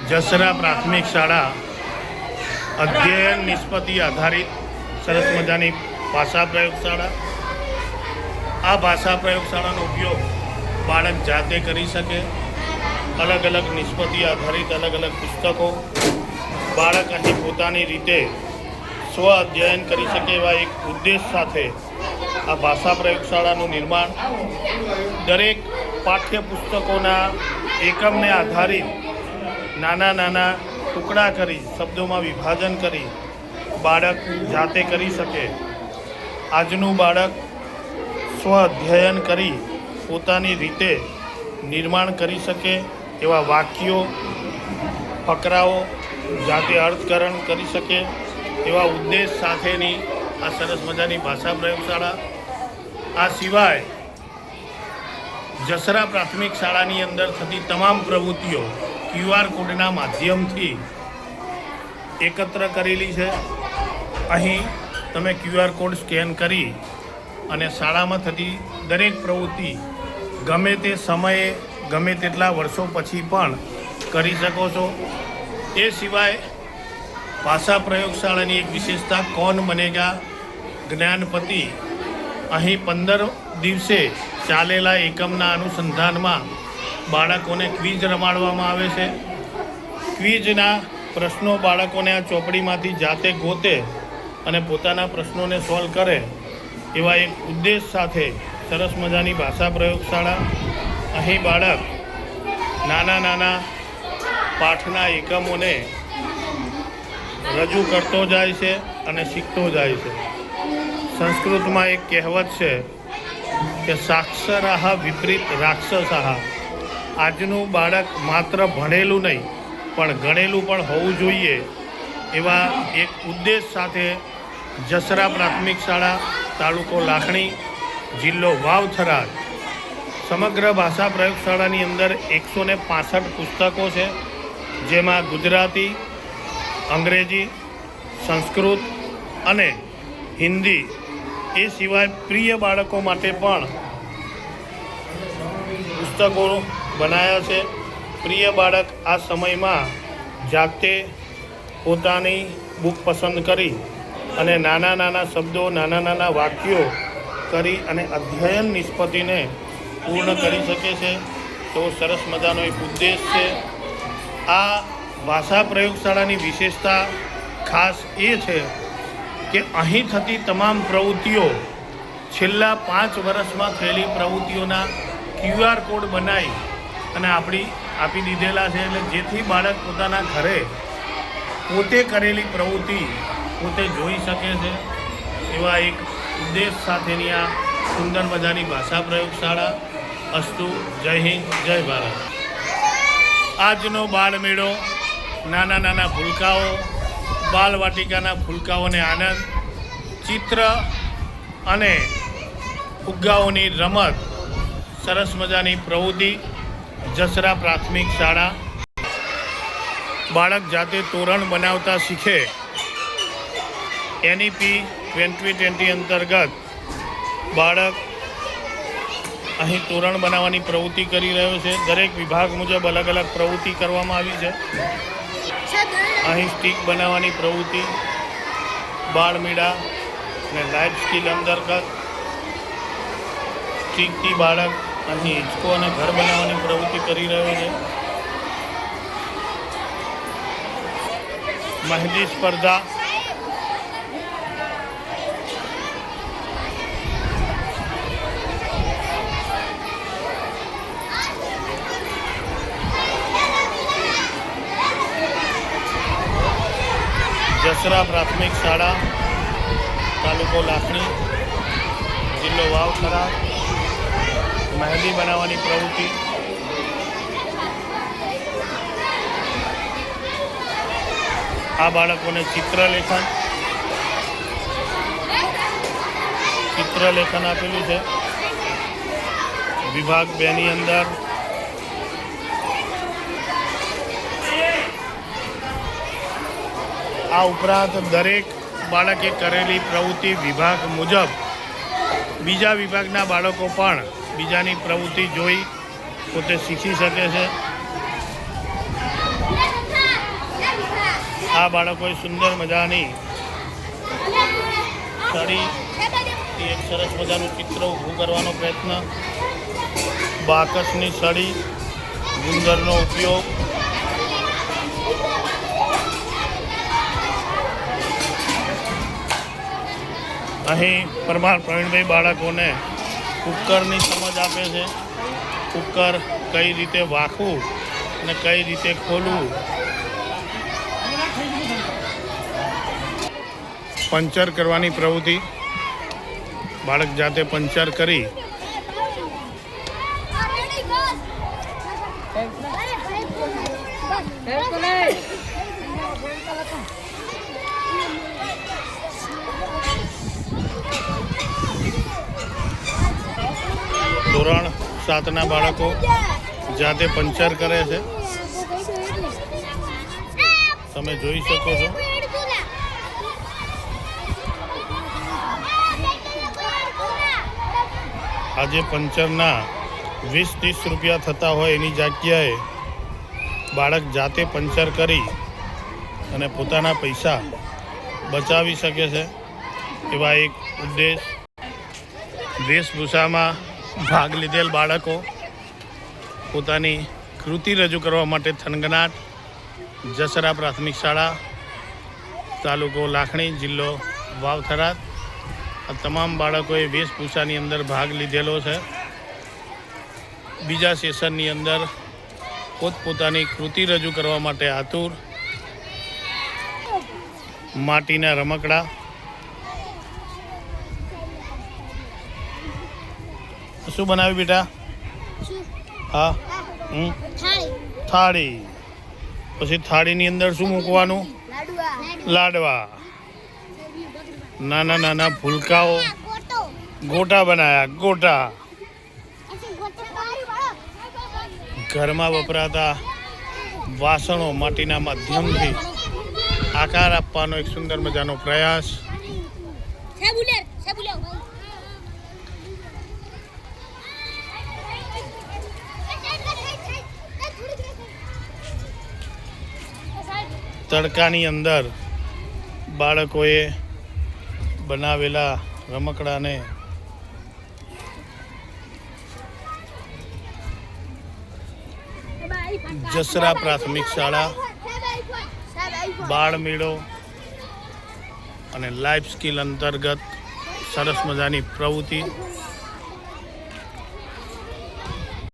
જસરા પ્રાથમિક શાળા અધ્યયન નિષ્પત્તિ આધારિત સરસ મજાની ભાષા પ્રયોગશાળા. આ ભાષા પ્રયોગશાળાનો ઉપયોગ બાળક જાતે કરી શકે. અલગ અલગ નિષ્પત્તિ આધારિત અલગ અલગ પુસ્તકો બાળક અહીં પોતાની રીતે સ્વ અધ્યયન કરી શકે એવા એક ઉદ્દેશ સાથે આ ભાષા પ્રયોગશાળાનું નિર્માણ. દરેક પાઠ્યપુસ્તકોના એકમને આધારિત નાના નાના ટુકડા કરી શબ્દોમાં વિભાજન કરી બાળક જાતે કરી શકે. આજનું બાળક સ્વ અધ્યયન કરી પોતાની રીતે નિર્માણ કરી શકે એવા વાક્યો ફકરાઓ જાતે અર્થકરણ કરી શકે એવા ઉદ્દેશ સાથેની આ સરસ મજાની ભાષા પ્રયોગશાળા. આ સિવાય જસરા પ્રાથમિક શાળાની અંદર થતી તમામ પ્રવૃત્તિઓ QR કોડના માધ્યમથી એકત્ર કરેલી છે. અહીં તમે QR કોડ સ્કેન કરી અને શાળામાં થતી દરેક પ્રવૃત્તિ ગમે તે સમયે ગમે તેટલા વર્ષો પછી પણ કરી શકો છો. એ સિવાય ભાષા પ્રયોગશાળાની એક વિશેષતા કૌન બનેગા જ્ઞાનપતિ. અહીં 15 દિવસે ચાલેલા એકમના અનુસંધાનમાં બાળકોને ક્વિઝ રમાડવામાં આવે છે. ક્વિઝના પ્રશ્નો બાળકોને આ ચોપડીમાંથી જાતે ગોતે અને પોતાના પ્રશ્નોને સોલ્વ કરે એવા એક ઉદ્દેશ સાથે સરસ મજાની ભાષા પ્રયોગશાળા. અહીં બાળક નાના નાના પાઠના એકમોને રજૂ કરતો જાય છે અને શીખતો જાય છે. સંસ્કૃતમાં એક કહેવત છે કે સાક્ષરાહ વિપરીત રાક્ષસાહ. આજનું બાળક માત્ર ભણેલું નહીં પણ ગણેલું પણ હોવું જોઈએ એવા એક ઉદ્દેશ સાથે જસરા પ્રાથમિક શાળા, તાલુકો લાખણી, જિલ્લો વાવ-થરાદ સમગ્ર ભાષા પ્રયોગશાળાની અંદર 165 પુસ્તકો છે, જેમાં ગુજરાતી, અંગ્રેજી, સંસ્કૃત અને હિન્દી. એ સિવાય પ્રિય બાળકો માટે પણ પુસ્તકો બનાવ્યા છે. પ્રિય બાળક આ સમયમાં જાતે પોતાની બુક પસંદ કરી અને નાના નાના શબ્દો, નાના નાના વાક્યો કરી અને અધ્યયન નિષ્પત્તિને પૂર્ણ કરી શકે છે. તો સરસ મજાનો એક ઉદ્દેશ છે. આ ભાષા પ્રયોગશાળાની વિશેષતા ખાસ એ છે કે અહીં થતી તમામ પ્રવૃત્તિઓ છેલ્લા 5 વર્ષમાં થયેલી પ્રવૃત્તિઓના QR કોડ બનાવી અને આપી દીધેલા છે. એટલે જેથી બાળક પોતાના ઘરે પોતે કરેલી પ્રવૃત્તિ પોતે જોઈ શકે છે એવા એક ઉદ્દેશ સાથેની આ સુંદર મજાની ભાષા પ્રયોગશાળા. અસ્તુ. જય હિન્દ, જય ભારત. આજનો બાળમેળો નાના નાના ભૂલકાઓ, બાલવાટિકાના ભૂલકાઓને આનંદ, ચિત્ર અને ફુગ્ગાઓની રમત, સરસ મજાની પ્રવૃત્તિ. જસરા પ્રાથમિક શાળા. બાળક જાતે તોરણ બનાવતા શીખે. NEP 2020 અંતર્ગત બાળક અહીં તોરણ બનાવવાની પ્રવૃત્તિ કરી રહ્યો છે. દરેક વિભાગ મુજબ અલગ અલગ પ્રવૃત્તિ કરવામાં આવી છે. અહીં સ્ટીક બનાવવાની પ્રવૃત્તિ, બાળમેળા અને લાઈફ સ્કિલ અંતર્ગત સ્ટીકથી બાળક અહીં હિંચકો અને ઘર બનાવવાની પ્રવૃત્તિ કરી રહ્યો છે. મહેંદી સ્પર્ધા, જસરા પ્રાથમિક શાળા, તાલુકો લાખણી, જિલ્લો વાવ-થરાદ મહેંદી બનાવવાની પ્રવૃત્તિ. આ બાળકોને ચિત્રલેખન આપેલું છે વિભાગ 2 ની અંદર. આ ઉપરાંત દરેક બાળકે કરેલી પ્રવૃત્તિ વિભાગ મુજબ બીજા વિભાગના બાળકો પણ બીજાની પ્રવૃત્તિ જોઈ પોતે શીખી શકે છે. આ બાળકોએ સુંદર મજાની સળી એક સરસ મજાનું ચિત્ર ઊભું કરવાનો પ્રયત્ન, બાકસની સળી, ગુંદરનો ઉપયોગ, અહીં પરમાર પ્રવીણભાઈ બાળકોને કુકરની સમજ આપે છે. કુકર કઈ રીતે વાખવું અને કઈ રીતે ખોલવું. પંચર કરવાની પ્રવૃત્તિ, બાળક જાતે પંચર કરી ધોરણ 7ના બાળકો જાતે પંચર કરે છે. તમે જોઈ શકો છો. આજે પંચરના 20-30 રૂપિયા થતા હોય એની જગ્યાએ બાળક જાતે પંચર કરી અને પોતાના પૈસા બચાવી શકે છે. એવા એક ઉદ્દેશ. વેશભૂષામાં ભાગ લીધેલ બાળકો પોતાની કૃતિ રજૂ કરવા માટે થનગનાટ. જસરા પ્રાથમિક શાળા, તાલુકો લાખણી, જિલ્લો વાવ-થરાદ. આ તમામ બાળકોએ વેશભૂષાની અંદર ભાગ લીધેલો છે. બીજા સેશનની અંદર પોતપોતાની કૃતિ રજૂ કરવા માટે આતુર. માટીના રમકડા, શું બનાવ્યું બેટા? હા, થાળી. પછી થાળીની અંદર શું મૂકવાનું? લાડવા. નાના નાના ફૂલકાઓ, ગોટા બનાયા. ગોટા ઘરમાં વપરાતા વાસણો માટીના માધ્યમથી આકાર આપવાનો એક સુંદર મજાનો પ્રયાસ. તડકાની અંદર બાળકોએ બનાવેલા રમકડાને જસરા પ્રાથમિક શાળા, બાળ મેળો અને લાઈફ સ્કિલ અંતર્ગત સરસ મજાની પ્રવૃત્તિ